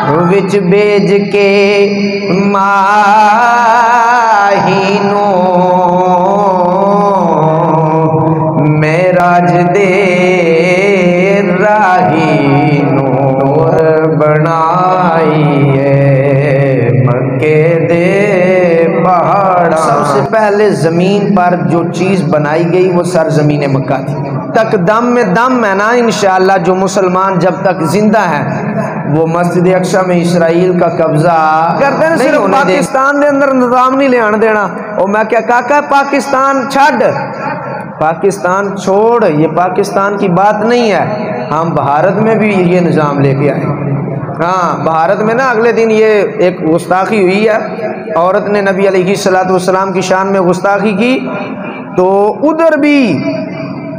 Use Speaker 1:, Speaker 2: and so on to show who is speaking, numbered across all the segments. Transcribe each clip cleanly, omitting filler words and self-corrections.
Speaker 1: وچ بیج کے ماہینوں معراج دے راہینوں بنائی ہے مکے دے پہاڑ۔ سب سے پہلے زمین پر جو چیز بنائی گئی وہ سرزمین مکہ تھی۔ تک دم میں دم ہے نا انشاءاللہ جو مسلمان جب تک زندہ ہیں وہ مسجد اقصی میں اسرائیل کا قبضہ کرتے ہیں، صرف پاکستان دے اندر نظام نہیں لے آن دینا۔ اور میں کیا کہا پاکستان چھڑ، پاکستان چھوڑ، یہ پاکستان کی بات نہیں ہے۔ ہم بھارت میں بھی یہ نظام لے کے آئے۔ ہاں بھارت میں نا اگلے دن یہ ایک گستاخی ہوئی ہے، عورت نے نبی علیہ السلام کی شان میں گستاخی کی، تو ادھر بھی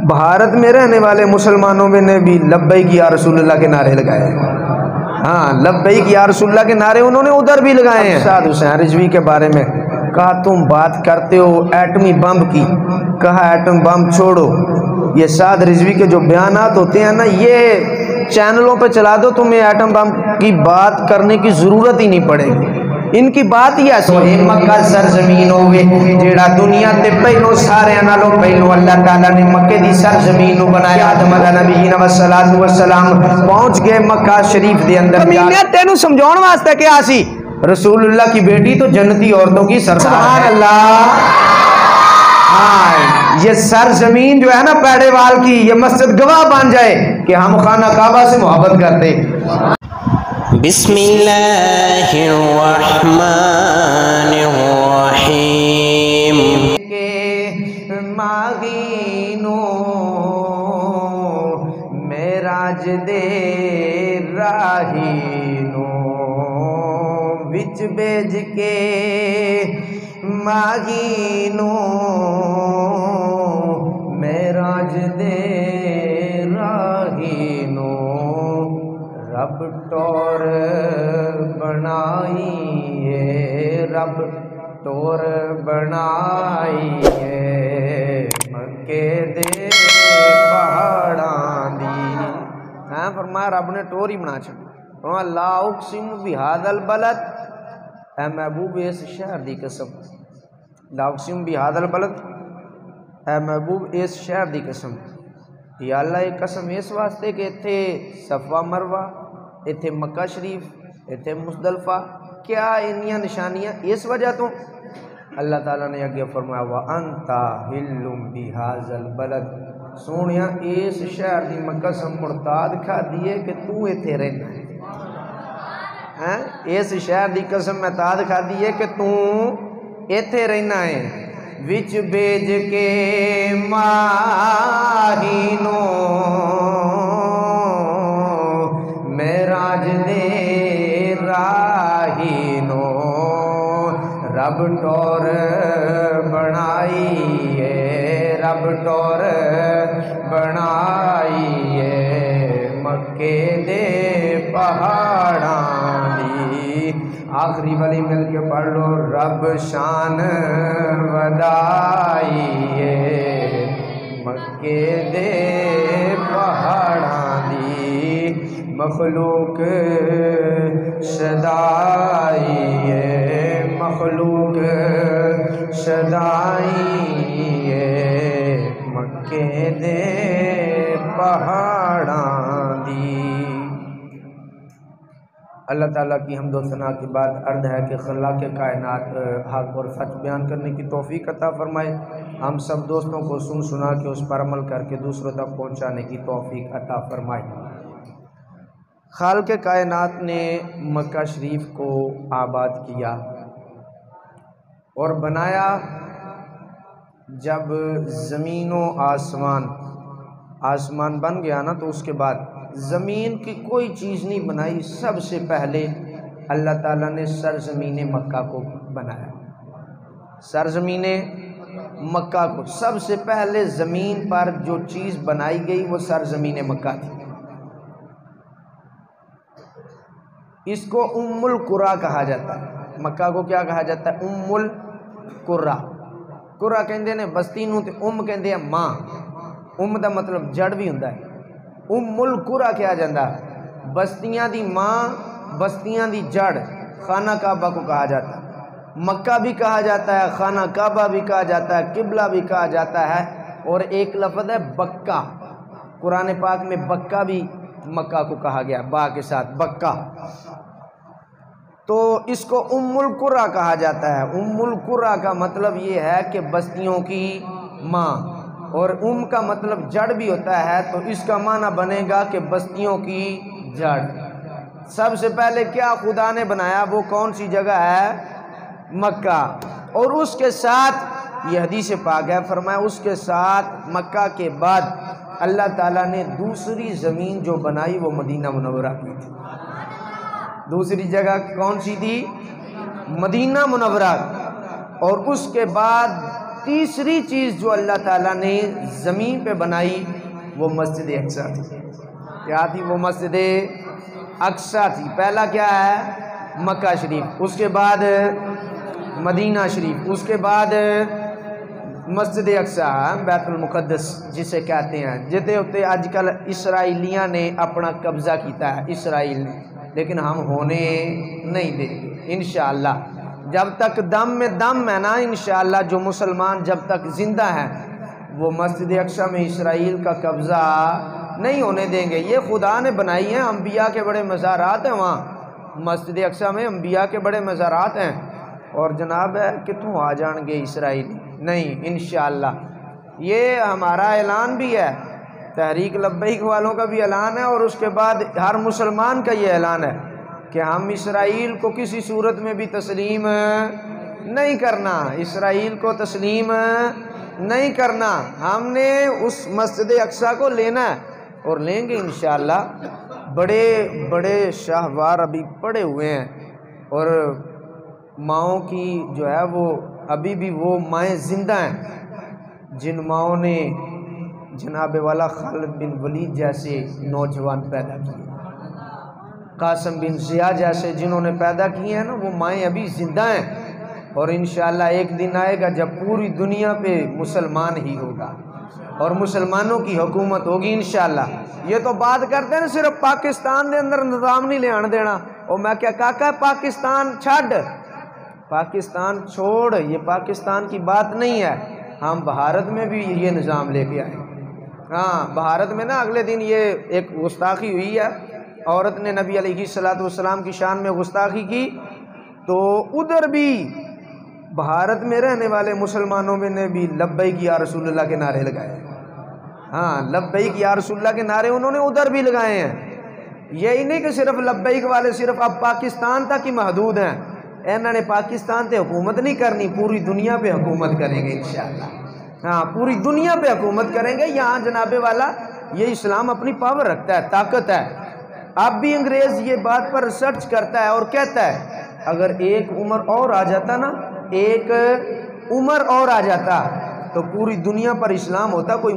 Speaker 1: بھارت میں رہنے والے مسلمانوں میں نے بھی لبیک یا رسول اللہ کے نعرے لگائے۔ ہاں لبیک یا رسول اللہ کے نعرے انہوں نے ادھر بھی لگائے ہیں۔ سعد حسین رضوی کے بارے میں کہا تم بات کرتے ہو ایٹمی بم کی، کہا ایٹم بم چھوڑو، یہ سعد رضوی کے جو بیانات ہوتے ہیں نا یہ چینلوں پہ چلا دو، تمہیں ایٹم بم کی بات کرنے کی ضرورت ہی نہیں پڑے گی۔ ان کی بات ہی ایسی ہے۔ مکہ سرزمین ہوئے جیڑا دنیا تے پہلو سارے نالوں پہلو اللہ تعالیٰ نے مکے دی سرزمین نو بنایا۔ آدم علیہ نبینا والسلام پہنچ گئے مکہ شریف دے اندر۔ میں تینوں سمجھاؤن واسطے کیا سی رسول اللہ کی بیٹی تو جنتی عورتوں کی سردار۔ سبحان اللہ۔ ہاں یہ سرزمین جو ہے نا پیڑے وال کی، یہ مسجد گواہ بن جائے کہ ہم خانہ کعبہ سے محبت کرتے۔
Speaker 2: بسم اللہ الرحمن الرحیم۔
Speaker 1: ماہینوں معراج دے راہینوں وچ بیج کے ماہینوں معراج دے راہینوں رب ٹور بنائی ہے، رب ٹور بنائی ہے مکے دے پہاڑاں دی۔ ہاں فرمایا رب نے ٹور ہی بنا چھڑی۔ فرمایا لا اقسم بہذا البلد، اے محبوب اس شہر دی قسم، لا اقسم بہذا البلد، اے محبوب اس شہر دی قسم، یا اللہ ایک قسم اس واسطے کہ اتھے صفا مروہ، اتھے مکہ شریف، اتھے مزدلفہ، کیا انیاں نشانیاں اس وجہ تو اللہ تعالیٰ نے اگے فرمایا وَأَنْتَ حِلٌّ بِهَذَا الْبَلَدِ، سونیا اس شہر دی مکہ سے مرتاد کھا دیئے کہ تو اتھے رہنا ہے۔ اس شہر دی قسم میں تاد کھا دیئے کہ تو اتھے رہنا ہے۔ وچ بیج کے ماہینوں معراج دے راہینوں رب ٹور بنائی ہے، رب ٹور بنائی ہے مکے دے پہاڑاں دی۔ آخری والی مل کے پڑھ لو رب شان ودائی ہے مکے دے پہاڑاں دی، مخلوق شدائی ہے، مخلوق شدائی ہے مکے دے پہاڑاں دی۔ اللہ تعالیٰ کی حمد و ثنا کی بات عرض ہے کہ خلاق کائنات حق اور سچ بیان کرنے کی توفیق عطا فرمائے، ہم سب دوستوں کو سن سنا کے اس پر عمل کر کے دوسروں تک پہنچانے کی توفیق عطا فرمائے۔ خالق کائنات نے مکہ شریف کو آباد کیا اور بنایا، جب زمین و آسمان بن گیا نا تو اس کے بعد زمین کی کوئی چیز نہیں بنائی، سب سے پہلے اللہ تعالیٰ نے سرزمین مکہ کو بنایا۔ سرزمین مکہ کو سب سے پہلے زمین پر جو چیز بنائی گئی وہ سرزمین مکہ تھی۔ اس کو ام القریٰ کہا جاتا ہے، مکہ کو کیا کہا جاتا ہے؟ ام القریٰ۔ قریٰ کہندے نے بستی نوں تے ام کہندے ہیں ماں، ام دا مطلب جڑ بھی ہوندا ہے۔ ام القریٰ کیا جاندہ بستیاں دی ماں بستیاں دی جڑ خانہ کعبہ کو کہا جاتا ہے، مکہ بھی کہا جاتا ہے، خانہ کعبہ بھی کہا جاتا ہے، قبلہ بھی کہا جاتا ہے، اور ایک لفظ ہے بکہ، قرآن پاک میں بکہ بھی مکہ کو کہا گیا با کے ساتھ بکہ، تو اس کو ام القریٰ کہا جاتا ہے۔ ام القریٰ کا مطلب یہ ہے کہ بستیوں کی ماں، اور ام کا مطلب جڑ بھی ہوتا ہے، تو اس کا معنی بنے گا کہ بستیوں کی جڑ۔ سب سے پہلے کیا خدا نے بنایا، وہ کون سی جگہ ہے؟ مکہ، اور اس کے ساتھ یہ حدیث پاک ہے، فرمایا اس کے ساتھ مکہ کے بعد اللہ تعالیٰ نے دوسری زمین جو بنائی وہ مدینہ منورہ کی تھی۔ دوسری جگہ کون سی تھی؟ مدینہ منورہ، اور اس کے بعد تیسری چیز جو اللہ تعالیٰ نے زمین پہ بنائی وہ مسجد اقصیٰ تھی۔ کیا تھی وہ؟ مسجد اقصیٰ تھی۔ پہلا کیا ہے؟ مکہ شریف، اس کے بعد مدینہ شریف، اس کے بعد مسجد اقصیٰ، بیت المقدس جسے کہتے ہیں، جتے ہوتے آج کل اسرائیلیاں نے اپنا قبضہ کیتا ہے، اسرائیل نے، لیکن ہم ہونے نہیں دیں گے انشاءاللہ۔ جب تک دم میں دم ہے نا انشاءاللہ، جو مسلمان جب تک زندہ ہیں وہ مسجد اقصیٰ میں اسرائیل کا قبضہ نہیں ہونے دیں گے۔ یہ خدا نے بنائی ہیں، انبیاء کے بڑے مزارات ہیں وہاں، مسجد اقصیٰ میں انبیاء کے بڑے مزارات ہیں، اور جناب ہے کتوں آ جان گے اسرائیلی؟ نہیں انشاءاللہ۔ یہ ہمارا اعلان بھی ہے، تحریک لبیک والوں کا بھی اعلان ہے، اور اس کے بعد ہر مسلمان کا یہ اعلان ہے کہ ہم اسرائیل کو کسی صورت میں بھی تسلیم نہیں کرنا، اسرائیل کو تسلیم نہیں کرنا، ہم نے اس مسجد اقصیٰ کو لینا ہے، اور لیں گے انشاءاللہ۔ بڑے بڑے شاہوار ابھی پڑے ہوئے ہیں، اور ماؤں کی جو ہے وہ ابھی بھی وہ مائیں زندہ ہیں جن ماؤں نے جناب والا خالد بن ولید جیسے نوجوان پیدا کیے، قاسم بن ضیاء جیسے جنہوں نے پیدا کیے ہیں نا، وہ مائیں ابھی زندہ ہیں، اور انشاءاللہ ایک دن آئے گا جب پوری دنیا پہ مسلمان ہی ہوگا اور مسلمانوں کی حکومت ہوگی انشاءاللہ۔ یہ تو بات کرتے ہیں صرف پاکستان دے اندر نظام نہیں لے آن دینا، اور میں کیا کہا پاکستان چھڈ، پاکستان چھوڑ، یہ پاکستان کی بات نہیں ہے، ہم بھارت میں بھی یہ نظام لے کے آئے۔ ہاں بھارت میں نا اگلے دن یہ ایک گستاخی ہوئی ہے، عورت نے نبی علیہ الصلوۃ والسلام کی شان میں گستاخی کی، تو ادھر بھی بھارت میں رہنے والے مسلمانوں میں نے بھی لبیک یا رسول اللہ کے نعرے لگائے۔ ہاں لبیک یا رسول اللہ کے نعرے انہوں نے ادھر بھی لگائے ہیں۔ یہی نہیں کہ صرف لبیک والے صرف اب پاکستان تک ہی محدود ہیں، انہوں نے پاکستان پہ حکومت نہیں کرنی، پوری دنیا پہ حکومت کریں گے انشاءاللہ۔ ہاں پوری دنیا پہ حکومت کریں گے۔ یہاں جناب والا یہ اسلام اپنی پاور رکھتا ہے، طاقت ہے۔ اب بھی انگریز یہ بات پر ریسرچ کرتا ہے اور کہتا ہے اگر ایک عمر اور آ جاتا نا، ایک عمر اور آ جاتا تو پوری دنیا پر اسلام ہوتا، کوئی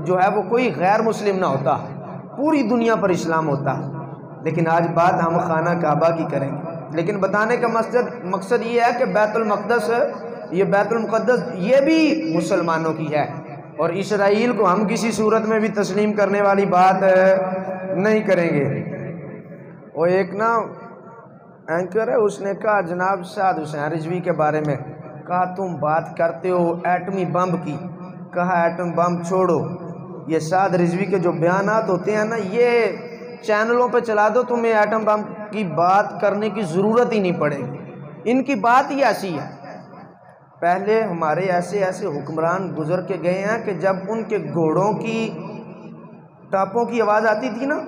Speaker 1: جو ہے وہ کوئی غیر مسلم نہ ہوتا، پوری دنیا پر اسلام ہوتا۔ لیکن آج بات ہم خانہ کعبہ کی کریں گے، لیکن بتانے کا مقصد یہ ہے کہ بیت المقدس، یہ بیت المقدس یہ بھی مسلمانوں کی ہے، اور اسرائیل کو ہم کسی صورت میں بھی تسلیم کرنے والی بات نہیں کریں گے۔ وہ ایک نا اینکر ہے، اس نے کہا جناب سعد حسین رضوی کے بارے میں، کہا تم بات کرتے ہو ایٹمی بم کی، کہا ایٹم بم چھوڑو، یہ سعد رضوی کے جو بیانات ہوتے ہیں نا یہ چینلوں پہ چلا دو، تمہیں ایٹم بم کی بات کرنے کی ضرورت ہی نہیں پڑے گی، ان کی بات ہی ایسی ہے۔ پہلے ہمارے ایسے ایسے حکمران گزر کے گئے ہیں کہ جب ان کے گھوڑوں کی ٹاپوں کی آواز آتی تھی نا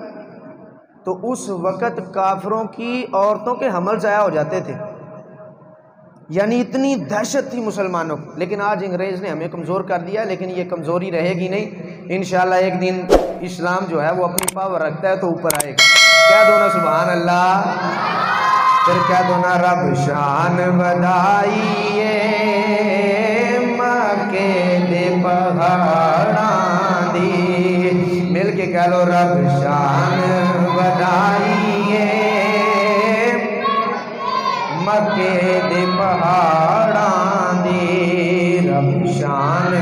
Speaker 1: تو اس وقت کافروں کی عورتوں کے حمل ضائع ہو جاتے تھے، یعنی اتنی دہشت تھی مسلمانوں کو۔ لیکن آج انگریز نے ہمیں کمزور کر دیا، لیکن یہ کمزوری رہے گی نہیں انشاءاللہ، ایک دن اسلام جو ہے وہ اپنی پاور رکھتا ہے تو اوپر آئے گا۔ کہہ دو نا سبحان اللہ، پھر کہہ دو نا رب شان ودائیے مکے دے پہاڑاں دی، مل کے کہہ لو رب شان ودائیے مکے دے پہاڑاں دی، رب شان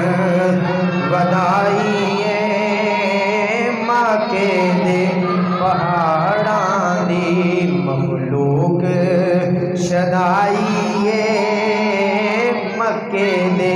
Speaker 1: ودائیے مکے دے پہاڑاں دی، مخلوق شدائیے مکے دے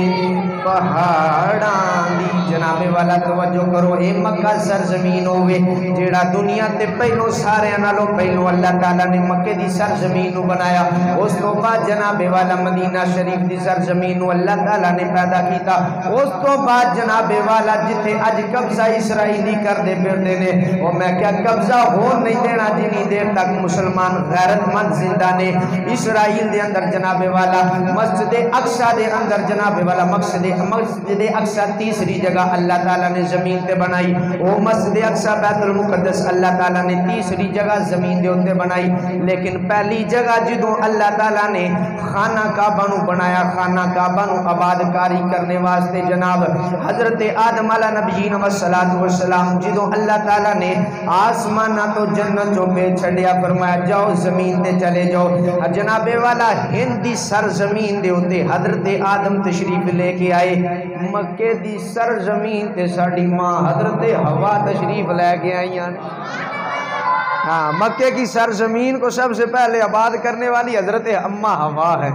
Speaker 1: پہاڑاں دی جناب والا توجہ کرو اے مکہ سرزمین ہوئے جیڑا دنیا تے پہلو سارے نالوں پہلو اللہ تعالیٰ نے مکے دی سرزمین نو بنایا اس تو بعد جناب والا مدینہ شریف دی سرزمین نو اللہ تعالیٰ نے پیدا کیتا اس تو بعد جناب والا جتھے اج قبضہ اسرائیلی کر دے پھرتے نے وہ میں کیا قبضہ ہو نہیں دینا جنی دیر تک مسلمان غیرت مند زندہ نے اسرائیل دے اندر جناب والا مسجد اقصی دے اندر جناب والا مسجد اقصی تیسری جگہ اللہ تعالیٰ نے زمین تے بنائی وہ مسجد اقصی بیت المقدس اللہ تعالیٰ نے تیسری جگہ زمین دے ہوتے بنائی لیکن پہلی جگہ جدوں اللہ تعالیٰ نے خانہ کعبہ نو بنایا خانہ کعبہ نو آباد کاری کرنے واسطے جناب حضرت آدم علیہ نبیین والسلام جدوں اللہ تعالیٰ نے آسمانہ تو جنت جو بے چھڑیا فرمایا جاؤ زمین تے چلے جاؤ جناب والا ہندی سرزمین دے ہوتے حضرت آدم تشریف لے کے آئے مکے دی سرزمین تے ساڑی ماں حضرت ہوا تشریف لے کے آئی ہاں مکے کی سرزمین کو سب سے پہلے آباد کرنے والی حضرت اماں ہوا ہے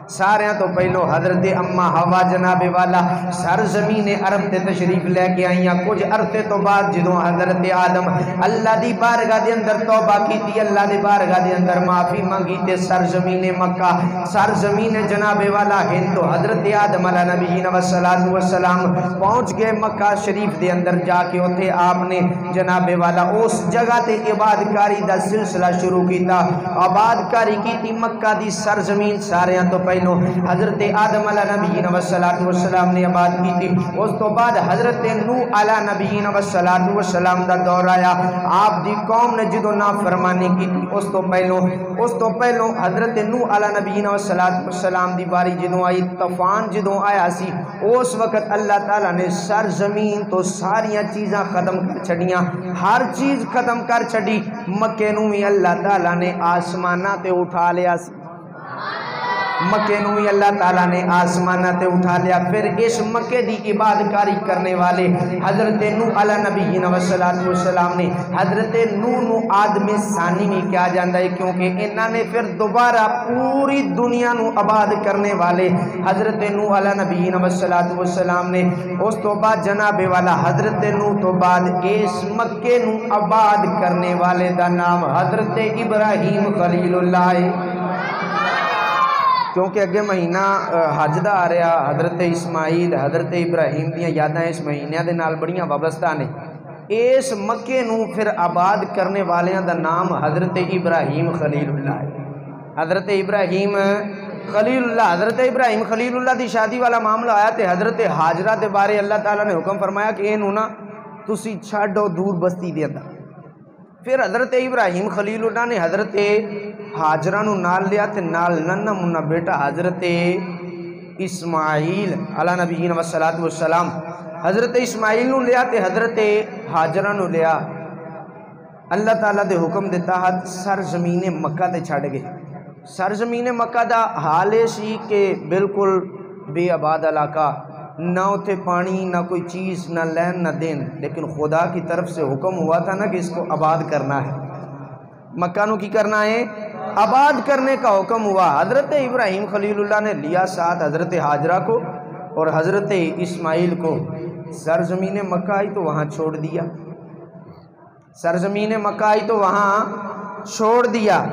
Speaker 1: سارے تو پہلو حضرت اماں ہوا جناب والا سرزمین عرب تے تشریف لے کے آئیاں کچھ عرصے تو بعد جدوں حضرت آدم اللہ دی بارگاہ دے اندر توبہ کی تھی اللہ دی بارگاہ دے اندر معافی مانگی تے سرزمین مکہ سرزمین جناب والا ہند تو حضرت آدم علیہ نبیین والسلام پہنچ گئے مکہ شریف دے اندر جا کے اوتھے آپ نے جناب والا اس جگہ تے عبادت کاری دا سلسلہ شروع کیتا عبادت کاری کی تھی مکہ دی سرزمین سارے تو پہلو حضرت آدم علیہ نبیین والسلام نے آباد کی تھی اس تو بعد حضرت نوح علیہ نبیین والسلام دا دور آیا آپ دی قوم نے جدو نافرمانی کی تھی اس تو پہلو حضرت نوح علیہ نبیین والسلام دی باری جدو آئی طوفان جدو آیا سی اس وقت اللہ تعالیٰ نے سرزمین تو ساریاں چیزاں ختم کر چھڑیاں ہر چیز ختم کر چھڑی مکے نو بھی اللہ تعالیٰ نے آسمانہ تے اٹھا لیا سی مکے نو بھی اللہ تعالیٰ نے آسمانہ تے اٹھا لیا پھر اس مکے دی عبادت کاری کرنے والے حضرت نوح علیہ نبیین والسلام نے حضرت نوح آدم ثانی میں کیا جاندہ ہے کیونکہ انہاں نے پھر دوبارہ پوری دنیا نو آباد کرنے والے حضرت نوح علیہ نبیین والسلام نے اس تو بعد جناب والا حضرت نوح تو بعد اس مکے نو آباد کرنے والے دا نام حضرت ابراہیم خلیل اللہ ہے کیونکہ اگے مہینہ حج دا آ رہا حضرت اسماعیل حضرت ابراہیم دیاں یاداں اس مہینے دے نال بڑیاں وابستہ نے اس مکے نو پھر آباد کرنے والیاں دا نام حضرت ابراہیم خلیل اللہ ہے حضرت ابراہیم خلیل اللہ حضرت ابراہیم خلیل اللہ دی شادی والا معاملہ آیا تے حضرت حاجرہ دے بارے اللہ تعالیٰ نے حکم فرمایا کہ اینو نا تسی چھڈو دور بستی دے اندر پھر حضرت ابراہیم خلیل اللہ نے حضرت حاجرہ نو نال لیا تے نال ننہ منہ بیٹا حضرت اسماعیل علیہ نبیین والسلام حضرت اسماعیل نو لیا تے حضرت حاجرہ نو لیا اللہ تعالیٰ دے حکم دیتا حد سرزمین مکہ تے چھڑ گئے سرزمین مکہ دا حالے سی کہ بالکل بے آباد علاقہ نہ اتھے پانی نہ کوئی چیز نہ لین نہ دین لیکن خدا کی طرف سے حکم ہوا تھا نا کہ اس کو آباد کرنا ہے مکہ نو کی کرنا ہے آباد کرنے کا حکم ہوا حضرت ابراہیم خلیل اللہ نے لیا ساتھ حضرت حاجرہ کو اور حضرت اسماعیل کو سرزمین مکہ آئی تو وہاں چھوڑ دیا سرزمین مکہ آئی تو وہاں چھوڑ دیا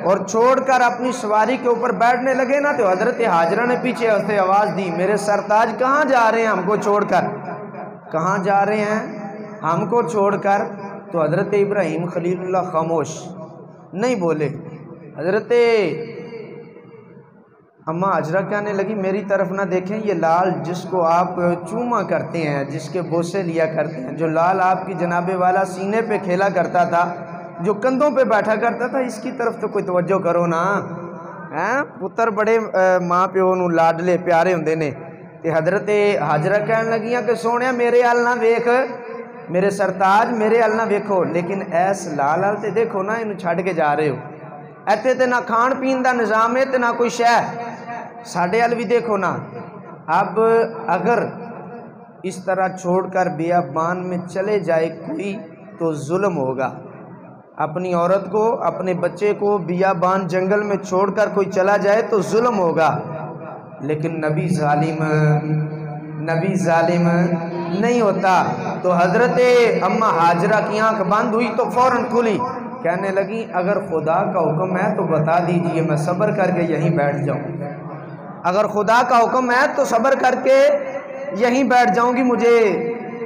Speaker 1: اور چھوڑ کر اپنی سواری کے اوپر بیٹھنے لگے نا تو حضرت حاجرہ نے پیچھے اسے آواز دی میرے سرتاج کہاں جا رہے ہیں ہم کو چھوڑ کر کہاں جا رہے ہیں ہم کو چھوڑ کر تو حضرت ابراہیم خلیل اللہ خاموش نہیں بولے حضرت اماں حاجرہ کہنے لگی میری طرف نہ دیکھیں یہ لال جس کو آپ چوما کرتے ہیں جس کے بوسے لیا کرتے ہیں جو لال آپ کی جناب والا سینے پہ کھیلا کرتا تھا جو کندھوں پہ بیٹھا کرتا تھا اس کی طرف تو کوئی توجہ کرو نا پتر بڑے ماں پیو نو لاڈلے پیارے ہوندے نے تے حضرت حاجرہ کہنے لگیاں کہ سونے میرے ال نہ ویکھ میرے سرتاج میرے ال نہ ویکھو لیکن ایس لال ال تے دیکھو نا انہوں چھڑ کے جا رہے ہو ایتھے تے نہ کھان پین دا نظام ہے تے نہ کوئی شے ساڈے ال بھی دیکھو نا اب اگر اس طرح چھوڑ کر بیابان میں چلے جائے کوئی تو ظلم ہوگا اپنی عورت کو اپنے بچے کو بیابان جنگل میں چھوڑ کر کوئی چلا جائے تو ظلم ہوگا، لیکن نبی ظالم نہیں ہوتا۔ تو حضرت اماں ہاجرہ کی آنکھ بند ہوئی تو فوراً کھلی، کہنے لگی اگر خدا کا حکم ہے تو بتا دیجئے، میں صبر کر کے یہیں بیٹھ جاؤں، اگر خدا کا حکم ہے تو صبر کر کے یہیں بیٹھ جاؤں گی، مجھے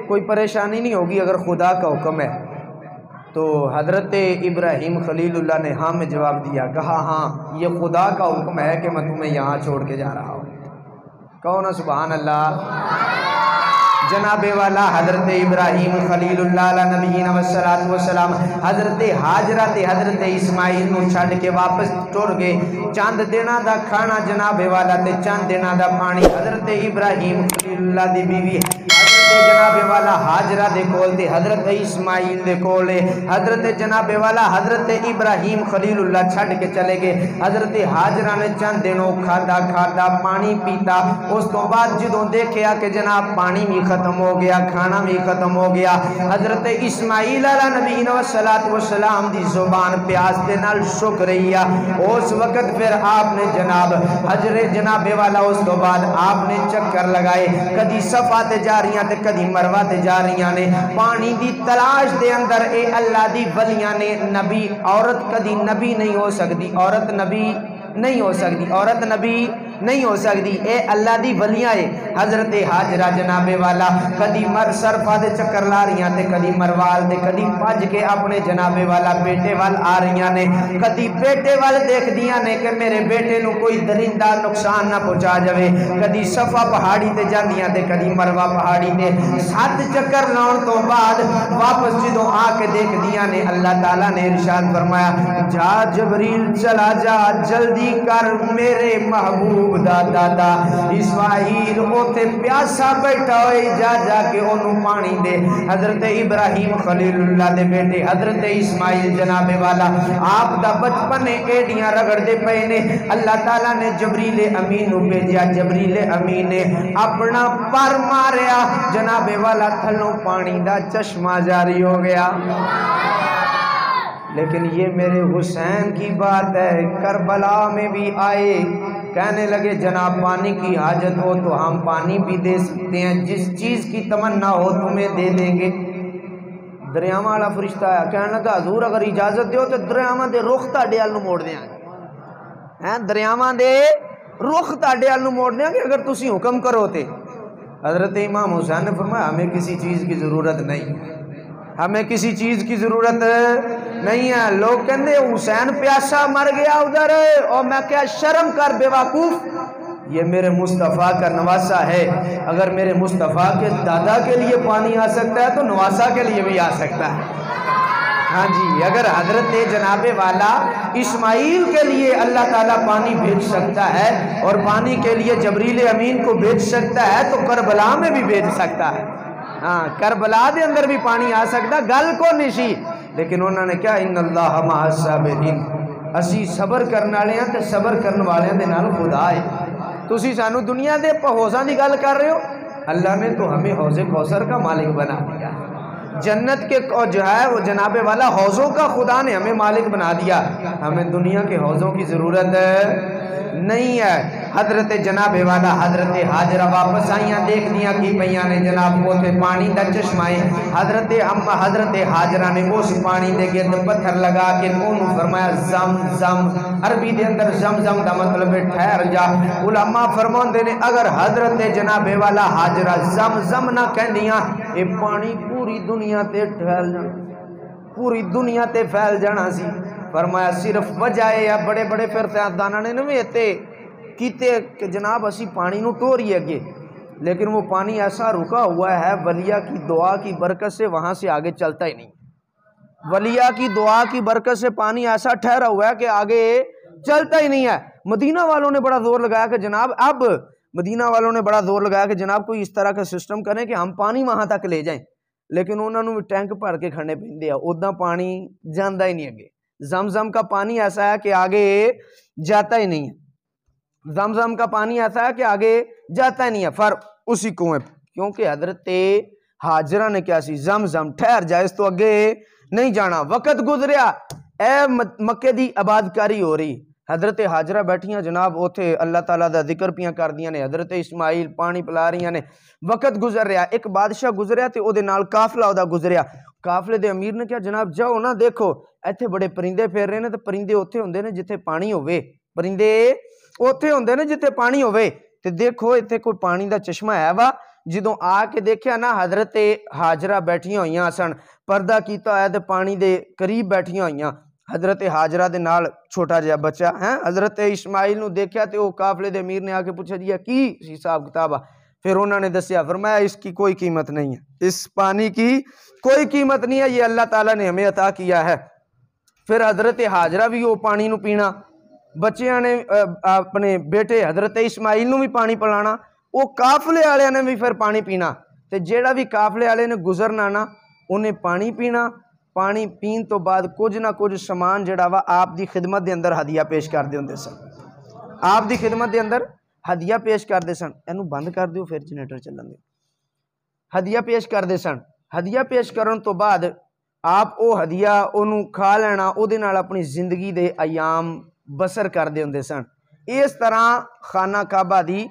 Speaker 1: کوئی پریشانی نہیں ہوگی اگر خدا کا حکم ہے۔ تو حضرت ابراہیم خلیل اللہ نے ہاں میں جواب دیا، کہا ہاں یہ خدا کا حکم ہے کہ میں تمہیں یہاں چھوڑ کے جا رہا ہوں۔ کون سبحان اللہ؟ جناب والا حضرت ابراہیم خلیل اللہ علیہ نبینا والسلام حضرت حاجرہ تے حضرت اسماعیل نو چھڑ کے واپس ٹر گئے۔ چاند دینا دا کھانا جناب والا تے چاند دینا دا پانی حضرت ابراہیم خلیل اللہ دی بیوی حضرت جناب والا حاجرہ دے کول تے حضرت اسماعیل دے کول، حضرت جناب والا حضرت ابراہیم خلیل اللہ چھڑ کے چلے گئے۔ حضرت حاجرہ نے چند دنوں کھادا پانی پیتا، اس تو بعد جدوں دیکھیا کہ جناب پانی بھی ختم ہو گیا، کھانا بھی ختم ہو گیا، حضرت اسماعیل علیہ نبی والسلام دی زبان پیاس دے نال سک رہی ہے۔ اس وقت پھر آپ نے جناب والا اس تو بعد آپ نے چکر لگائے، کدی صفا تے جا رہی ہیں تے کدی مروہ تے جا رہی ہیں، پانی دی تلاش دے اندر اے اللہ دی ولیاں نے نبی عورت کدی نبی نہیں ہو سکتی، عورت نبی نہیں ہو سکتی، عورت نبی نہیں ہو سکتی، اے اللہ دی ولیاں ہے۔ حضرت حاجرہ جناب والا کدی صرفہ دے چکر لا رہی ہیں تے کدی مروال دے، کدی پج کے اپنے جناب والا بیٹے وال آ رہی ہیں، کدی بیٹے وال دیکھ دیاں نے کہ میرے بیٹے نو کوئی درندہ نقصان نہ پہنچا جاوے، کدی صفا پہاڑی تے جاندیاں تے کدی مروہ پہاڑی تے، 7 چکر لاؤن تو بعد واپس جدوں آ کے دیکھ دیاں نے، اللہ تعالیٰ نے ارشاد فرمایا جا جبریل چلا جا جلدی کر میرے محبوب دا دادا اسماعیل اوتے پیاسا بیٹھا ہوئے، جا کے انہوں پانی دے۔ حضرت ابراہیم خلیل اللہ دے بیٹے حضرت اسماعیل جناب والا آپ دا بچپن ایڈیاں رگڑ دے پئے نے، اللہ تعالیٰ نے جبریل امین نو بھیجیا، جبریل امین نے اپنا پر ماریا، جناب والا تھلوں پانی دا چشمہ جاری ہو گیا۔ لیکن یہ میرے حسین کی بات ہے، کربلا میں بھی آئے، کہنے لگے جناب پانی کی حاجت ہو تو ہم پانی بھی دے سکتے ہیں، جس چیز کی تمنا ہو تمہیں دے دیں گے۔ دریاواں والا فرشتہ آیا، کہنے لگا حضور اگر اجازت دیو تو دریاواں دے رخ تہاڈے ول نوں موڑ دیاں، دریاواں دے رخ تہاڈے ول نوں موڑ دیاں گے اگر تسی حکم کرو تے۔ حضرت امام حسین نے فرمایا ہمیں کسی چیز کی ضرورت نہیں، ہمیں کسی چیز کی ضرورت نہیں ہے۔ لوگ کہندے حسین پیاسا مر گیا ادھر، اور میں کیا شرم کر بے وقوف، یہ میرے مصطفیٰ کا نواسا ہے، اگر میرے مصطفیٰ کے دادا کے لیے پانی آ سکتا ہے تو نواسا کے لیے بھی آ سکتا ہے۔ ہاں جی، اگر حضرت جناب والا اسماعیل کے لیے اللہ تعالیٰ پانی بھیج سکتا ہے اور پانی کے لیے جبریل امین کو بھیج سکتا ہے تو کربلا میں بھی بھیج سکتا ہے۔ ہاں کربلا دے اندر بھی پانی آ سکتا، گل کو نشی، لیکن انہوں نے کیا ان اللہ مع الصابرین، اسی صبر کرنے والے ہیں تے صبر کرنے والے دے نال خدا ہے۔ تسی سانو دنیا دے حوضاں دی گل کر رہے ہو، اللہ نے تو ہمیں حوض کوثر کا مالک بنا دیا، جنت کے جو ہے وہ جناب والا حوضوں کا خدا نے ہمیں مالک بنا دیا، ہمیں دنیا کے حوضوں کی ضرورت نہیں ہے۔ حضرت جناب والا حضرت حاجرہ واپس آئیاں، دیکھ دیا کی پہیاں نے جناب کوتے پانی دا چشمائے، حضرت حاجرہ نے اس پانی دے گرد پتھر لگا کے انہوں فرمایا زم زم، عربی دے اندر زم زم دا مطلب ٹھہر جا۔ علماء فرماندے نے اگر حضرت جناب والا حاجرہ زم زم نہ کہندیاں، اے پانی پوری دنیا تے ٹھہر جانا، پوری دنیا تے پھیل جانا سی۔ فرمایا صرف وجہ ہے بڑے بڑے پھر سیاستدانہ نے نویتے کیتے کہ جناب اسی پانی نو ٹوری اگے، لیکن وہ پانی ایسا رکا ہوا ہے ولیہ کی دعا کی برکت سے، وہاں سے آگے چلتا ہی نہیں، ولیہ کی دعا کی برکت سے پانی ایسا ٹھہرا ہوا ہے کہ آگے چلتا ہی نہیں ہے۔ مدینہ والوں نے بڑا زور لگایا کہ جناب اب مدینہ والوں نے بڑا زور لگایا کہ جناب کوئی اس طرح کا سسٹم کریں کہ ہم پانی وہاں تک لے جائیں، لیکن انہوں نے ٹینک بھر کے کھڑنے پیندے ہیں، ادھا پانی جاندہ ہی نہیں اگے۔ زمزم کا پانی ایسا ہے کہ آگے جاتا ہی نہیں ہے، زمزم کا پانی ایسا ہے کہ آگے جاتا ہی نہیں ہے، فر اسی کنویں پہ، کیونکہ حضرت حاجرہ نے کیا سی زمزم ٹھہر جائے اس تو اگے نہیں جانا. وقت گزریا اے مکے دی آبادکاری ہو رہی. حضرت حاجرہ بیٹھیاں جناب اوتھے اللہ تعالیٰ دا ذکر پیاں کردیاں نے. حضرت اسماعیل پانی پلا رہیاں نے. وقت گزر رہا. ایک بادشاہ گزریا تے او دے نال قافلہ او دا گزریا. قافلے دے امیر نے کہا جناب جاؤ نا دیکھو ایتھے بڑے پرندے پھیر رہے نے تے پرندے اوتھے ہوندے نے جتھے پانی ہوئے. پرندے اوتھے ہوندے نے جتھے پانی ہوئے تے دیکھو ایتھے کوئی پانی دا چشمہ ہے وا. جدوں آ کے دیکھیا نا حضرت حاجرہ بیٹھیاں ہوئیاں سن. پردہ کیتا ہے تے پانی دے قریب بیٹھیاں ہوئیاں. حضرت حاجرہ دے نال چھوٹا جہا بچہ ہیں. حضرت اسماعیل نو دیکھیا تے او قافلے دے امیر نے آ کے پوچھا جی کی حساب کتاب. پھر انہوں نے دسیا فرمایا اس کی کوئی قیمت نہیں ہے, اس پانی کی کوئی قیمت نہیں ہے, یہ اللہ تعالیٰ نے ہمیں عطا کیا ہے. پھر حضرت حاجرہ بھی وہ پانی نو پینا, بچیاں نے اپنے بیٹے حضرت اسماعیل نو بھی پانی پلانا, وہ قافلے والے نے بھی پھر پانی پینا. تے جیڑا بھی قافلے والے نے گزرنا نا انہیں پانی پینا. پانی پین تو بعد کچھ نہ کچھ سامان جڑا وا آپ دی خدمت دے اندر ہدیہ پیش کر دے ہوندے سن. آپ دی خدمت دے اندر ہدیہ پیش کر دے سن. اینو بند کر دیو پھر جنریٹر چلن دے. ہدیہ پیش کر دے سن. ہدیہ پیش کرن تو بعد آپ او ہدیہ اونوں کھا لینا, او دے نال اپنی زندگی دے ایام بسر کر دے ہوندے سن. اس طرح خانہ کعبہ دی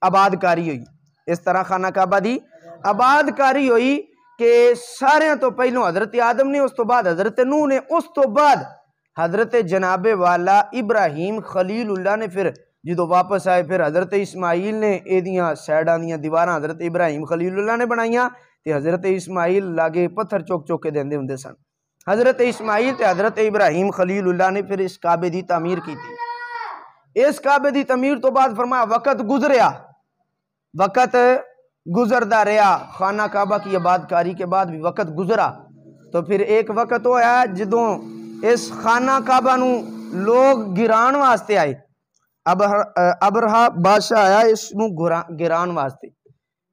Speaker 1: آبادکاری ہوئی. اس طرح خانہ کعبہ دی آبادکاری ہوئی کہ سارے تو پہلوں حضرت آدم نے, اس تو بعد حضرت نوح نے, اس تو بعد حضرت جناب والا ابراہیم خلیل اللہ نے. پھر جدو واپس آئے پھر حضرت اسماعیل نے ایدیاں سیڈاں دیاں دیواراں حضرت ابراہیم خلیل اللہ نے بنائیاں تے حضرت اسماعیل لاگے پتھر چوک چوک کے دیندے ہوندے سن. حضرت اسماعیل تے حضرت ابراہیم خلیل اللہ نے پھر اس کعبے دی تعمیر کی تھی. اس کعبے دی تعمیر تو بعد فرمایا وقت گزریا, وقت گزردا رہا. خانہ کعبہ کی آبادکاری کے بعد بھی وقت گزرا تو پھر ایک وقت ہویا جدوں اس خانہ کعبہ نو لوگ گران واسطے آئے. ابرہا بادشاہ آیا اس نو گران واسطے,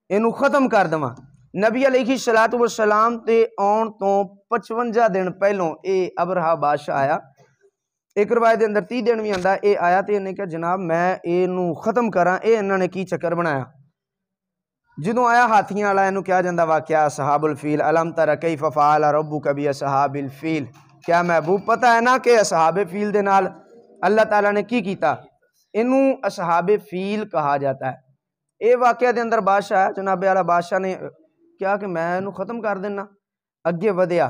Speaker 1: اینو ختم کر دواں. نبی علیہ السلام تے آن تو 55 دن پہلوں اے ابرہا بادشاہ آیا. ایک روایت دے اندر 30 دن بھی آندا. اے آیا تے انہیں کہا جناب میں اے نو ختم کراں, اے انہوں نے کی چکر بنایا. جدوں آیا ہاتھیاں والا اینو کیا جاندا واقعہ اصحاب الفیل, الم تر کیف فعل ربک باصحاب الفیل. کیا محبوب پتہ ہے نا کہ اصحاب فیل دے نال اللہ تعالیٰ نے کی کیتا. اینو اصحاب فیل کہا جاتا ہے. اے واقعہ دے اندر بادشاہ ہے جناب والا بادشاہ نے کیا کہ میں اینو ختم کر دینا. اگے ودیا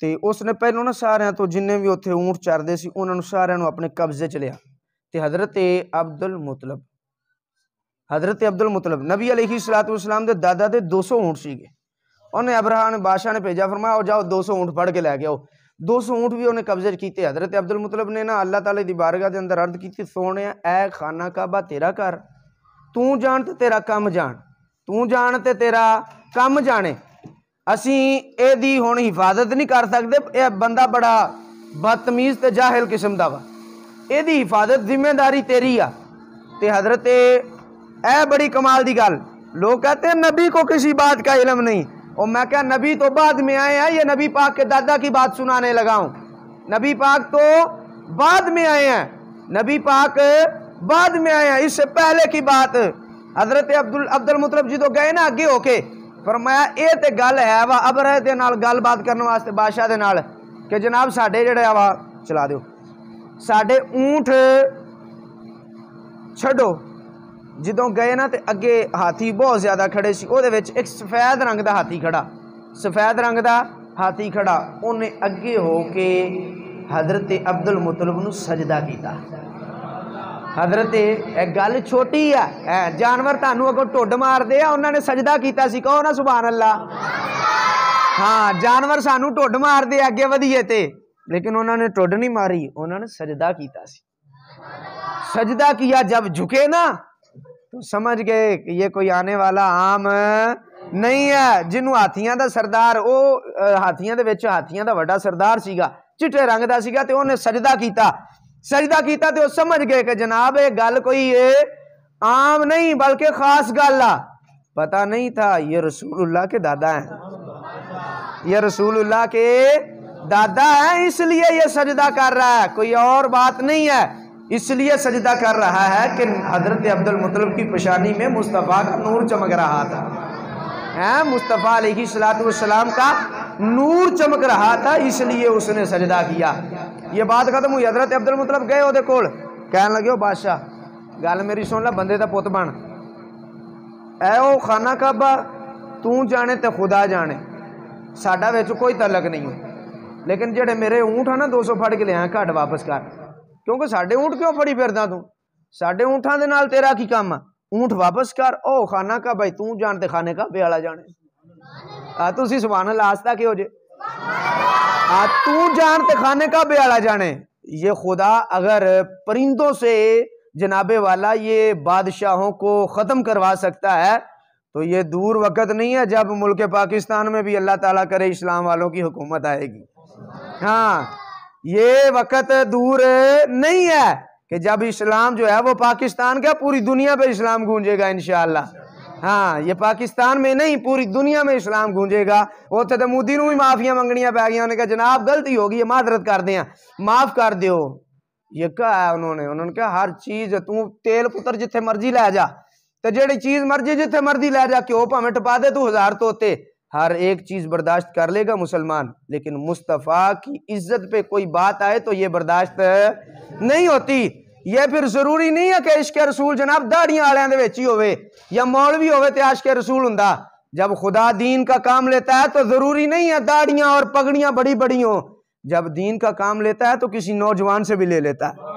Speaker 1: تے اس نے پہلو نا سارے تو جننے بھی اتھے اونٹ چردے سی انہوں نے سارے اپنے قبضے چ لیا. تے حضرت عبد المطلب نبی علیہ السلام دے دادا دے 200 اونٹ سی گے. انہیں ابرہا نے بادشاہ نے بھیجا فرمایا جاؤ 200 اونٹ پڑھ کے لے گیا. 200 اونٹ بھی انہیں قبضے کیتے. حضرت عبد المطلب نے نا اللہ تعالیٰ دی بارگاہ دے اندر عرض کی سونے اے خانہ کعبہ تیرا کر, تو جان تے تیرا کم جان, تو جان تے تیرا کم جانے. اسی اے دی ہون حفاظت نہیں کر سکتے. اے بندہ بڑا بدتمیز تے جاہل قسم دا وا, اے دی حفاظت ذمہ داری تیری آ. تے حضرت اے بڑی کمال دی گل. لوگ کہتے ہیں نبی کو کسی بات کا علم نہیں, اور میں کہا نبی تو بعد میں آئے ہیں, یہ نبی پاک کے دادا کی بات سنانے لگا ہوں. نبی پاک تو بعد میں آئے ہیں, نبی پاک بعد میں آئے ہیں. اس سے پہلے کی بات حضرت عبد المطلب جدو گئے نا اگے ہو کے فرمایا اے تے گل ہے وا ابرہے دے نال گل بات کرنے واسطے بادشاہ دے نال کہ جناب ساڈے جڑے وا چلا دیو, ساڈے اونٹ چھڈو. جدوں گئے نا تے اگے ہاتھی بہت زیادہ کھڑے سی, او دے وچ ایک سفید رنگ دا ہاتھی کھڑا, سفید رنگ دا ہاتھی کھڑا. انہیں اگے ہو کے حضرت عبد المطلب نو سجدہ کیتا. حضرت ایک گل چھوٹی ہے, جانور تانوں اگوں ٹھڈ مار دے, انہوں نے سجدہ کیتا سی. کہو نا سبحان اللہ. ہاں جانور سانوں ٹھڈ مار دے اگے ودیے تے, لیکن انہوں نے ٹھڈ نہیں ماری, انہوں نے سجدہ کیتا سی. سجدہ کیا جب جھکے نا تو سمجھ گئے کہ یہ کوئی آنے والا عام نہیں ہے. جنہوں ہاتھیاں دا سردار, او ہاتھیاں دے وچ ہاتھیاں دا وڈا سردار سیگا, چٹے رنگ دا سیگا, تے انہیں سجدہ کیتا. سجدہ کیتا تے وہ سمجھ گئے کہ جناب یہ گل کوئی عام نہیں بلکہ خاص گل آ. پتہ نہیں تھا یہ رسول اللہ کے دادا ہیں, یہ رسول اللہ کے دادا ہیں, اس لیے یہ سجدہ کر رہا ہے, کوئی اور بات نہیں ہے. اس لیے سجدہ کر رہا ہے کہ حضرت عبد المطلب کی پیشانی میں مصطفیٰ کا نور چمک رہا تھا. مصطفیٰ علیہ السلام کا نور چمک رہا تھا اس لیے اس نے سجدہ کیا۔ یہ بات ختم ہوئی، حضرت عبد المطلب گئے وہ کول، کہنے لگے او بادشاہ گل میری سن لا، بندے دا پوت بن، اے او خانہ کعبہ تو جانے تے خدا جانے، ساڈا وچ کوئی تعلق نہیں ہو، لیکن جڑے میرے اونٹ ہیں نا 200 پھڑ کے لے آئے گھٹ واپس کر، کیونکہ ساڈے اونٹ کیوں پھڑی پھردا تو، ساڈے اونٹاں دے نال تیرا کی کام ہے، اونٹ واپس کر۔ او خانہ کعبہ تو جان تے خانے کعبے والا جانے، تسی سبحان اللہ آستا کہ ہو جے، تو جان تے خانے کعبے والا جانے۔ یہ خدا اگر پرندوں سے جناب والا یہ بادشاہوں کو ختم کروا سکتا ہے تو یہ دور وقت نہیں ہے جب ملک پاکستان میں بھی اللہ تعالیٰ کرے اسلام والوں کی حکومت آئے گی۔ ہاں یہ وقت دور نہیں ہے کہ جب اسلام جو ہے وہ پاکستان کا پوری دنیا پہ اسلام گونجے گا انشاءاللہ۔ ہاں یہ پاکستان میں نہیں پوری دنیا میں اسلام گونجے گا۔ وہ تو مودی نو بھی معافیاں منگنیاں پہ گیا، انہوں نے کہا جناب غلطی ہوگی یہ معذرت کر دیں معاف کر دیو۔ یہ کہا ہے انہوں نے کہا ہر چیز تو تیل پتر جتھے مرضی لے جا، تو جیڑی چیز مرضی جتھے مرضی لے جا، کیوں پاویں ٹپا دے تو 1000 توتے، ہر ایک چیز برداشت کر لے گا مسلمان، لیکن مصطفیٰ کی عزت پہ کوئی بات آئے تو یہ برداشت نہیں ہوتی۔ یہ پھر ضروری نہیں ہے کہ عشق رسول جناب داڑیاں والوں دے وچ ہی ہوئے یا مولوی ہوئے تے عشق رسول ہوندا۔ جب خدا دین کا کام لیتا ہے تو ضروری نہیں ہے داڑیاں اور پگڑیاں بڑی بڑی ہوں، جب دین کا کام لیتا ہے تو کسی نوجوان سے بھی لے لیتا ہے۔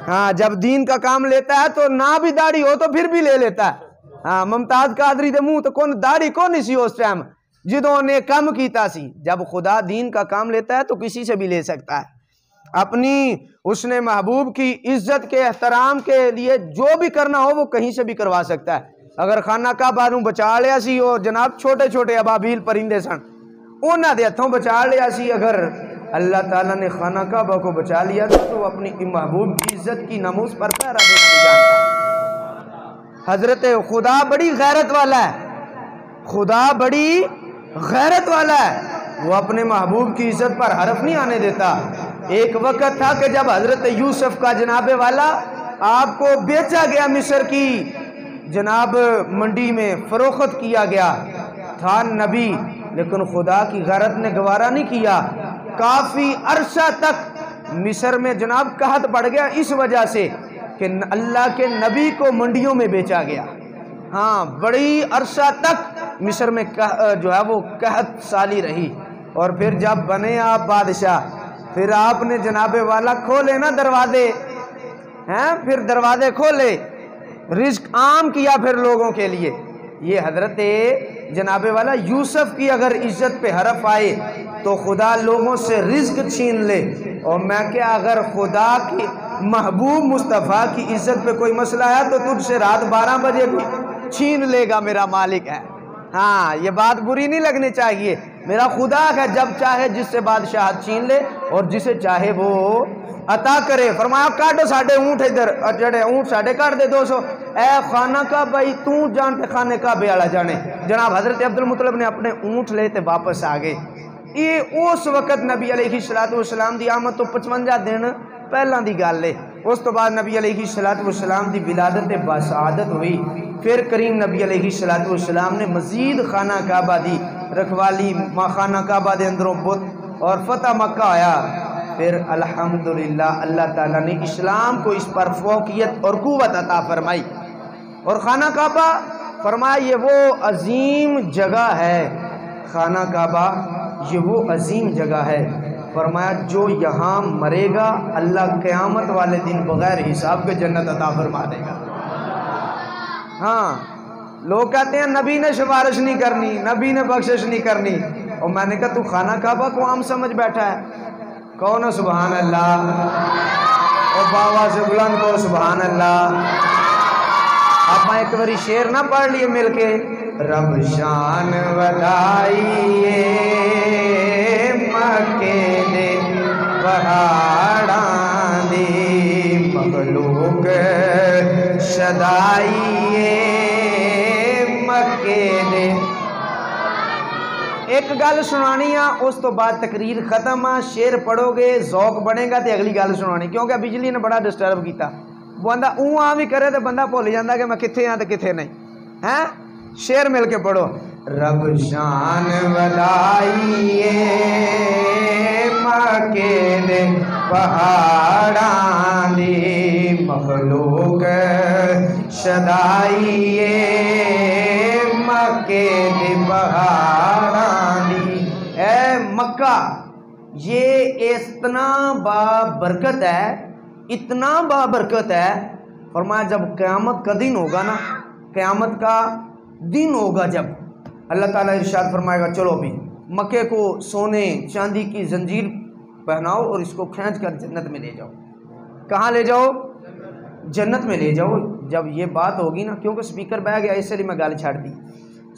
Speaker 1: ہاں جب دین کا کام لیتا ہے تو نہ بھی داڑھی ہو تو پھر بھی لے لیتا ہے۔ ہاں ممتاز قادری دے منہ تو کون داڑھی کون نہیں سی اس ٹائم جدوں نے کم کیتا سی، جب خدا دین کا کام لیتا ہے تو کسی سے بھی لے سکتا ہے۔ اپنی اس نے محبوب کی عزت کے احترام کے لیے جو بھی کرنا ہو وہ کہیں سے بھی کروا سکتا ہے۔ اگر خانہ کعبہ نوں بچا لیا سی اور جناب چھوٹے چھوٹے ابابیل پرندے سن انہاں دے ہتھوں بچا لیا سی، اگر اللہ تعالیٰ نے خانہ کعبہ کو بچا لیا تو وہ اپنی محبوب کی عزت کی ناموس پر پہرا دینا بھی جانتا ہے۔ حضرت خدا بڑی غیرت والا ہے، خدا بڑی غیرت والا ہے، وہ اپنے محبوب کی عزت پر حرف نہیں آنے دیتا۔ ایک وقت تھا کہ جب حضرت یوسف کا جناب والا آپ کو بیچا گیا، مصر کی جناب منڈی میں فروخت کیا گیا، تھا نبی لیکن خدا کی غیرت نے گوارا نہیں کیا، کافی عرصہ تک مصر میں جناب قحط پڑ گیا اس وجہ سے کہ اللہ کے نبی کو منڈیوں میں بیچا گیا۔ ہاں بڑی عرصہ تک مصر میں جو ہے وہ قحط سالی رہی، اور پھر جب بنے آپ بادشاہ پھر آپ نے جناب والا کھولے نا دروازے، ہیں پھر دروازے کھولے، رزق عام کیا پھر لوگوں کے لیے۔ یہ حضرت جناب والا یوسف کی اگر عزت پہ حرف آئے تو خدا لوگوں سے رزق چھین لے، اور میں کیا اگر خدا کی محبوب مصطفیٰ کی عزت پہ کوئی مسئلہ ہے تو تجھ سے رات 12 بجے بھی چھین لے گا، میرا مالک ہے۔ ہاں یہ بات بری نہیں لگنی چاہیے، میرا خدا ہے جب چاہے جس سے بادشاہت چھین لے اور جسے چاہے وہ عطا کرے۔ فرمایا کاٹو ساڑھے اونٹ ادھر، جڑے اونٹ ساڑھے کاٹ دے 200، اے خانہ کعبہ تو جان تے خانے کعبے والا جانے۔ جناب حضرت عبد المطلب نے اپنے اونٹ لے تے واپس آگئے۔ یہ اس وقت نبی علیہ السلام دی آمد تو 55 دن پہلاں دی گل ہے۔ اس تو بعد نبی علیہ السلام دی ولادت باسعادت ہوئی، پھر کریم نبی علیہ السلام نے مزید خانہ کعبہ دی رکھوالی، خانہ کعبہ دے اندروں بت اور فتح مکہ آیا۔ پھر الحمدللہ اللہ تعالیٰ نے اسلام کو اس پر فوقیت اور قوت عطا فرمائی، اور خانہ کعبہ فرمایا یہ وہ عظیم جگہ ہے، خانہ کعبہ یہ وہ عظیم جگہ ہے، فرمایا جو یہاں مرے گا اللہ قیامت والے دن بغیر حساب کے جنت عطا فرما دے گا۔ ہاں لوگ کہتے ہیں نبی نے سفارش نہیں کرنی، نبی نے بخشش نہیں کرنی، اور میں نے کہا تو خانہ کعبہ کو عام سمجھ بیٹھا ہے، کون سبحان اللہ، اور بابا سے بلند کو سبحان اللہ۔ آپ ایک باری شعر نہ پڑھ لیے مل کے، رب شان ودائیے مکے دے پہاڑاں دی مخلوق شدائیے مکے دے۔ ایک گل سنانی اس تو بعد تقریر ختم، شعر پڑھو گے ذوق بنے گا تے اگلی گل سنانی، کیونکہ بجلی نے بڑا ڈسٹرب کیتا، بندہ اوں آ بھی کرے تو بندہ بھول جاتا کہ میں کتنے ہاں تے کتنے نہیں، ہیں شعر مل کے پڑھو۔ رب شان ودائیے مکے دے پہاڑاں دی مخلوق شدائیے مکے دے پہاڑاں دی۔ اے مکہ یہ اتنا بابرکت ہے، اتنا بابرکت ہے، فرمایا جب قیامت کا دن ہوگا نا، قیامت کا دن ہوگا جب اللہ تعالیٰ ارشاد فرمائے گا چلو بھی مکے کو سونے چاندی کی زنجیر پہناؤ اور اس کو کھینچ کر جنت میں لے جاؤ۔ کہاں لے جاؤ؟ جنت میں لے جاؤ۔ جب یہ بات ہوگی نا، کیونکہ سپیکر بہ گیا اس لیے میں گال چھاڑ دی،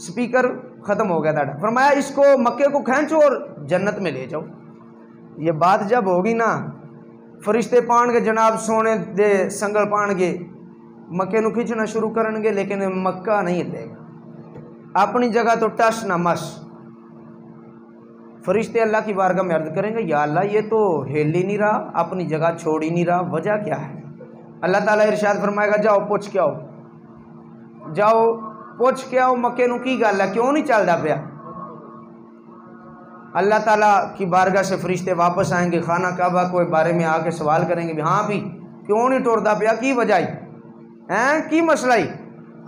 Speaker 1: سپیکر ختم ہو گیا تھا، فرمایا اس کو مکے کو کھینچو اور جنت میں لے جاؤ۔ یہ بات جب ہوگی نا، فرشتے پان کے جناب سونے دے سنگل پان گے مکے نو کھینچنا شروع کرن گے، لیکن مکہ نہیں ہلے گا، اپنی جگہ تو ٹس نہ مس۔ فرشتے اللہ کی بارگاہ میں عرض کریں گے یا اللہ یہ تو ہل ہی نہیں رہا، اپنی جگہ چھوڑ ہی نہیں رہا، وجہ کیا ہے؟ اللہ تعالیٰ ارشاد فرمائے گا جاؤ پوچھ کے آؤ، جاؤ پوچھ کے آؤ مکے نو کی گل ہے، کیوں نہیں چلتا پیا؟ اللہ تعالیٰ کی بارگاہ سے فرشتے واپس آئیں گے، خانہ کعبہ کو بارے میں آ کے سوال کریں گے ہاں بھی کیوں نہیں ٹرتا پیا، کی وجہ ہے، کی مسئلہ ہی؟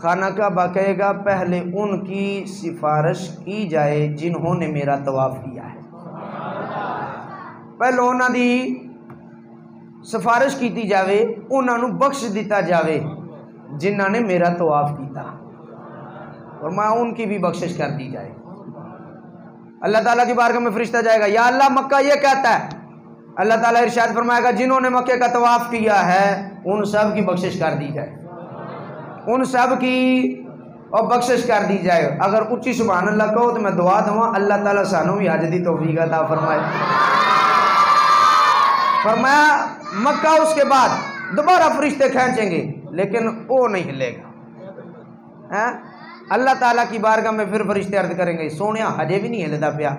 Speaker 1: خانہ کعبہ کہے گا پہلے ان کی سفارش کی جائے جنہوں نے میرا طواف کیا ہے، پہلے انہوں دی سفارش کیتی جاوے، انہوں نے بخش دیتا جاوے جنہوں نے میرا طواف کیتا، اور میں ان کی بھی بخشش کر دی جائے۔ اللہ تعالیٰ کی بارگاہ میں فرشتہ جائے گا یا اللہ مکہ یہ کہتا ہے، اللہ تعالیٰ ارشاد فرمائے گا جنہوں نے مکے کا طواف کیا ہے ان سب کی بخشش کر دی جائے، ان سب کی اور بخشش کر دی جائے۔ اگر اچھی سبحان اللہ کہو تو میں دعا دوں اللہ تعالیٰ سانوں بھی حج دی توفیق عطا فرمائے۔ فرمایا مکہ اس کے بعد دوبارہ فرشتے کھینچیں گے لیکن وہ نہیں ہلے گا۔ اللہ تعالیٰ کی بارگاہ میں پھر فرشتے عرض کریں گے سونیا ہجے بھی نہیں ہلدا پیا۔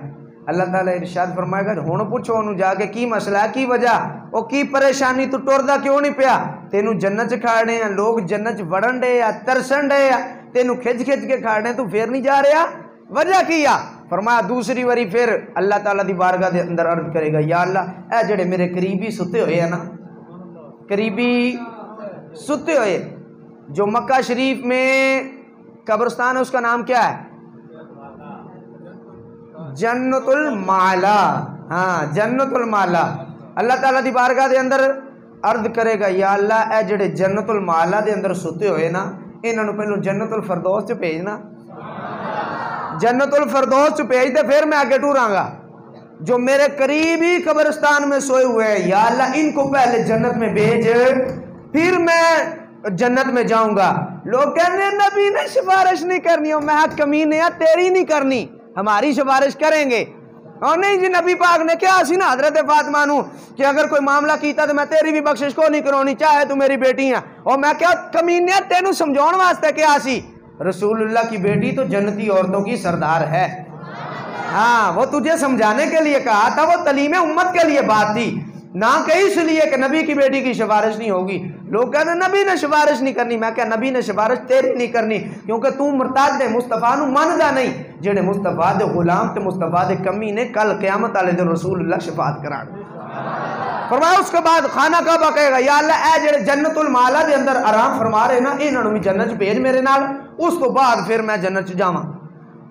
Speaker 1: اللہ تعالیٰ ارشاد فرمائے گا ہن پوچھو انہوں جا کے کی مسئلہ ہے، کی وجہ، وہ کی پریشانی، تو ٹردا کیوں نہیں پیا؟ تینوں جنت چ کھاڑے ہیں، لوگ جنت چ وڑن ڈے یا ترسن ڈے یا تینوں کھچ کھچ کے کھاڑے ہیں، تو پھر نہیں جا رہا، وجہ کیا؟ فرمایا دوسری واری پھر اللہ تعالیٰ دی بارگاہ دے اندر عرض کرے گا یا اللہ اے جڑے میرے قریبی ستے ہوئے ہیں نا، قریبی ستے ہوئے، جو مکہ شریف میں قبرستان ہے اس کا نام کیا ہے؟ جنت المعلا، ہاں جنت المعلا۔ اللہ تعالیٰ دی بارگاہ دے اندر عرض کرے گا یا اللہ اے جڑے جنت المعلا دے اندر ستے ہوئے نا، انہوں نے پہلو جنت الفردوس چ بھیجنا، جنت الفردوس چ بھیج دے پھر میں آگے ٹوراں گا۔ جو میرے قریب ہی قبرستان میں سوئے ہوئے ہیں یا اللہ ان کو پہلے جنت میں بھیج پھر میں جنت میں جاؤں گا۔ لوگ کہنے ہیں نبی نے سفارش نہیں کرنی، ہو میں کمینے ہیں تیری نہیں کرنی، ہماری سفارش کریں گے۔ اور نہیں جی نبی پاک نے کیا سی نا حضرت فاطمہ نو کہ اگر کوئی معاملہ کیتا تو میں تیری بھی بخشش کو نہیں کرونی چاہے تو میری بیٹی ہیں، اور میں کیا کمینے تینوں سمجھاؤن واسطے کیا سی؟ رسول اللہ کی بیٹی تو جنتی عورتوں کی سردار ہے، ہاں وہ تجھے سمجھانے کے لیے کہا تھا، وہ تعلیم امت کے لیے بات تھی، نہ کہ اس لیے کہ نبی کی بیٹی کی سفارش نہیں ہوگی۔ لوگ کہتے ہیں نبی نے سفارش نہیں کرنی، میں کہا نبی نے سفارش تیری نہیں کرنی کیونکہ تو مرتاد دے مصطفیٰ نو مندا نہیں، جڑے مصطفیٰ دے غلام تے مصطفیٰ دے کمی نے کل قیامت والے دن رسول اللہ شفاعت کران۔ فرمایا اس کے بعد خانہ کعبہ کہے گا یا اللہ اے جڑے جنت المعلا دے اندر آرام فرما رہے نا انہاں نو بھی جنت بھیج میرے نال، اس تو بعد پھر میں جنت جاواں،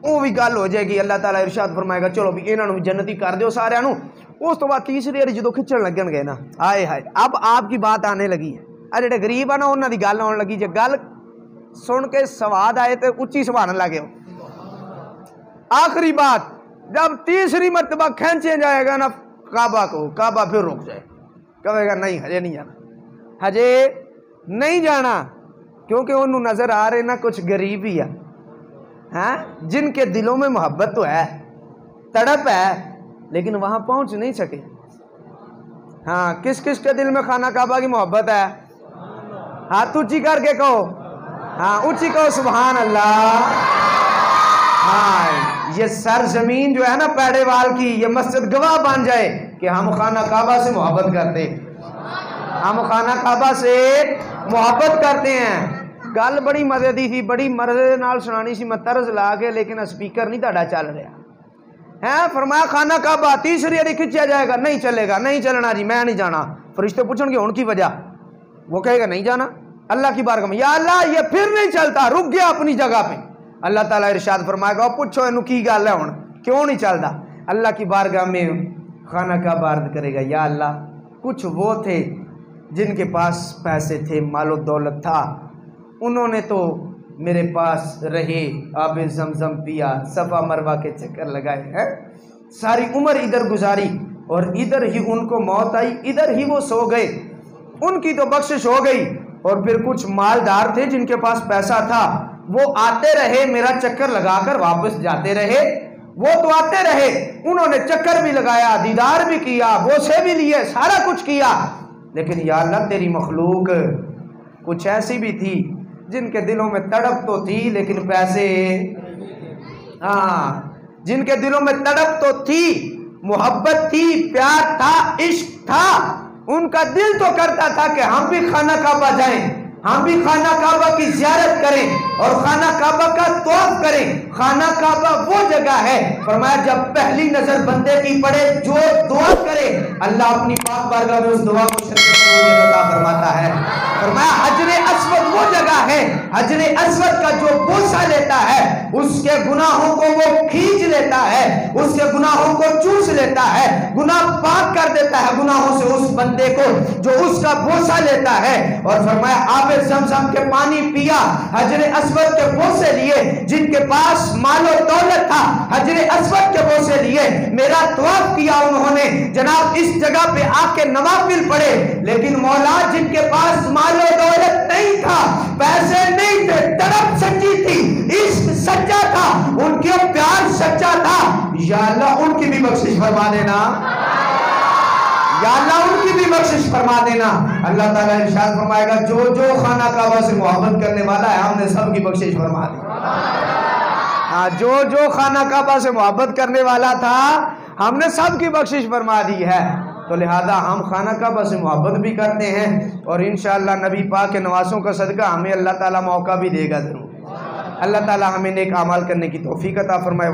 Speaker 1: وہ بھی گل ہو جائے گی۔ اللہ تعالیٰ ارشاد فرمائے گا چلو بھی انہاں نو بھی جنتی کر دیو سارے نو۔ اس تو بعد تیسری بار جدو کھچن لگن گئے نا، آئے ہائے اب آپ کی بات آنے لگی ہے، جڑے غریب ہے نا انہاں دی گل آن لگی، جے گل سن کے سواد آئے تو اچھی سبحان اللہ کہو۔ آخری بات جب تیسری مرتبہ کھینچے جائے گا نا کعبہ کو، کعبہ پھر رک جائے، کہے گا نہیں ہجے نہیں جانا، ہجے نہیں جانا، کیونکہ انہوں نظر آ رہے نا کچھ غریب ہی ہے، ہاں جن کے دلوں میں محبت تو ہے، تڑپ ہے، لیکن وہاں پہنچ نہیں سکے۔ ہاں کس کس کے دل میں خانہ کعبہ کی محبت ہے؟ ہاتھ اونچی کر کے کہو، ہاں اونچی کہو سبحان اللہ۔ ہاں یہ سرزمین جو ہے نا پیڑے وال کی، یہ مسجد گواہ بن جائے کہ ہم خانہ کعبہ سے محبت کرتے، ہم خانہ کعبہ سے محبت کرتے ہیں۔ گل بڑی مزے دی سی، بڑی مزے نال سنانی سی، میں طرز لا کے، لیکن سپیکر نہیں تہاڈا چل رہا ہے۔ فرمایا خانہ کعبہ تیسری باری کھچیا جائے گا، نہیں چلے گا، نہیں چلنا جی، میں نہیں جانا۔ فرشتے پوچھیں گے ہن کی وجہ؟ وہ کہے گا نہیں جانا۔ اللہ کی بارگاہ میں، یا اللہ یہ پھر نہیں چلتا، رک گیا اپنی جگہ پہ۔ اللہ تعالیٰ ارشاد فرمائے گا پوچھو اینو کی گل ہے ہن، کیوں نہیں چلتا؟ اللہ کی بارگاہ میں خانہ کعبہ عرض کرے گا یا اللہ کچھ وہ تھے جن کے پاس پیسے تھے، مال و دولت تھا، انہوں نے تو میرے پاس رہے، آب زمزم پیا، صفا مروہ کے چکر لگائے ہیں، ساری عمر ادھر گزاری اور ادھر ہی ان کو موت آئی، ادھر ہی وہ سو گئے، ان کی تو بخشش ہو گئی۔ اور پھر کچھ مالدار تھے جن کے پاس پیسہ تھا، وہ آتے رہے میرا چکر لگا کر واپس جاتے رہے، وہ تو آتے رہے، انہوں نے چکر بھی لگایا، دیدار بھی کیا، بوسے بھی لیے، سارا کچھ کیا، لیکن یا اللہ تیری مخلوق کچھ ایسی بھی تھی جن کے دلوں میں تڑپ تو تھی لیکن پیسے، جن کے دلوں میں تڑپ تو تھی، محبت تھی، پیار تھا، عشق تھا، ان کا دل تو کرتا تھا کہ ہم بھی خانہ کعبہ جائیں، ہم بھی خانہ کعبہ کی زیارت کریں اور خانہ کعبہ کا طواف کریں۔ خانہ کعبہ وہ جگہ ہے، فرمایا جب پہلی نظر بندے کی پڑے جو دعا کرے اللہ اپنی پاک بارگاہ میں اس دعا کو شرف عطا فرماتا ہے۔ فرمایا حجر اسود وہ جگہ ہے، حجر اسود کا جو بوسہ لیتا ہے اس کے گناہوں کو وہ کھینچ لیتا ہے، اس کے گناہوں کو چوس لیتا ہے، گناہ پاک کر دیتا ہے گناہوں سے اس بندے کو جو اس کا بوسہ لیتا ہے۔ اور فرمایا آب زمزم کے پانی پیا، حجر اسود کے بوسے لیے، جن کے پاس مال و دولت تھا حجر اسود کے بوسے لیے، میرا طواف کیا انہوں نے، جناب اس جگہ پہ آ کے نوافل پڑھے، لیکن مولا جن کے پاس مال و دولت نہیں تھا، پیسے نہیں تھے، تڑپ سچی تھی، عشق سچا تھا، ان کے پیار سچا تھا، یا اللہ ان کی بھی بخشش فرما دینا، یا اللہ ان کی بھی بخشش فرما دینا۔ اللہ تعالیٰ ارشاد فرمائے گا جو جو خانہ کعبہ سے محبت کرنے والا ہے ہم نے سب کی بخشش فرما دی۔ جو جو خانہ کعبہ سے محبت کرنے والا تھا ہم نے سب کی بخشش فرما دی ہے، تو لہذا ہم خانہ کعبہ سے محبت بھی کرتے ہیں اور انشاءاللہ نبی پاک کے نوازوں کا صدقہ ہمیں اللہ تعالیٰ موقع بھی دے گا ضرور۔ اللہ تعالیٰ ہمیں نیک اعمال کرنے کی توفیق عطا فرمائے۔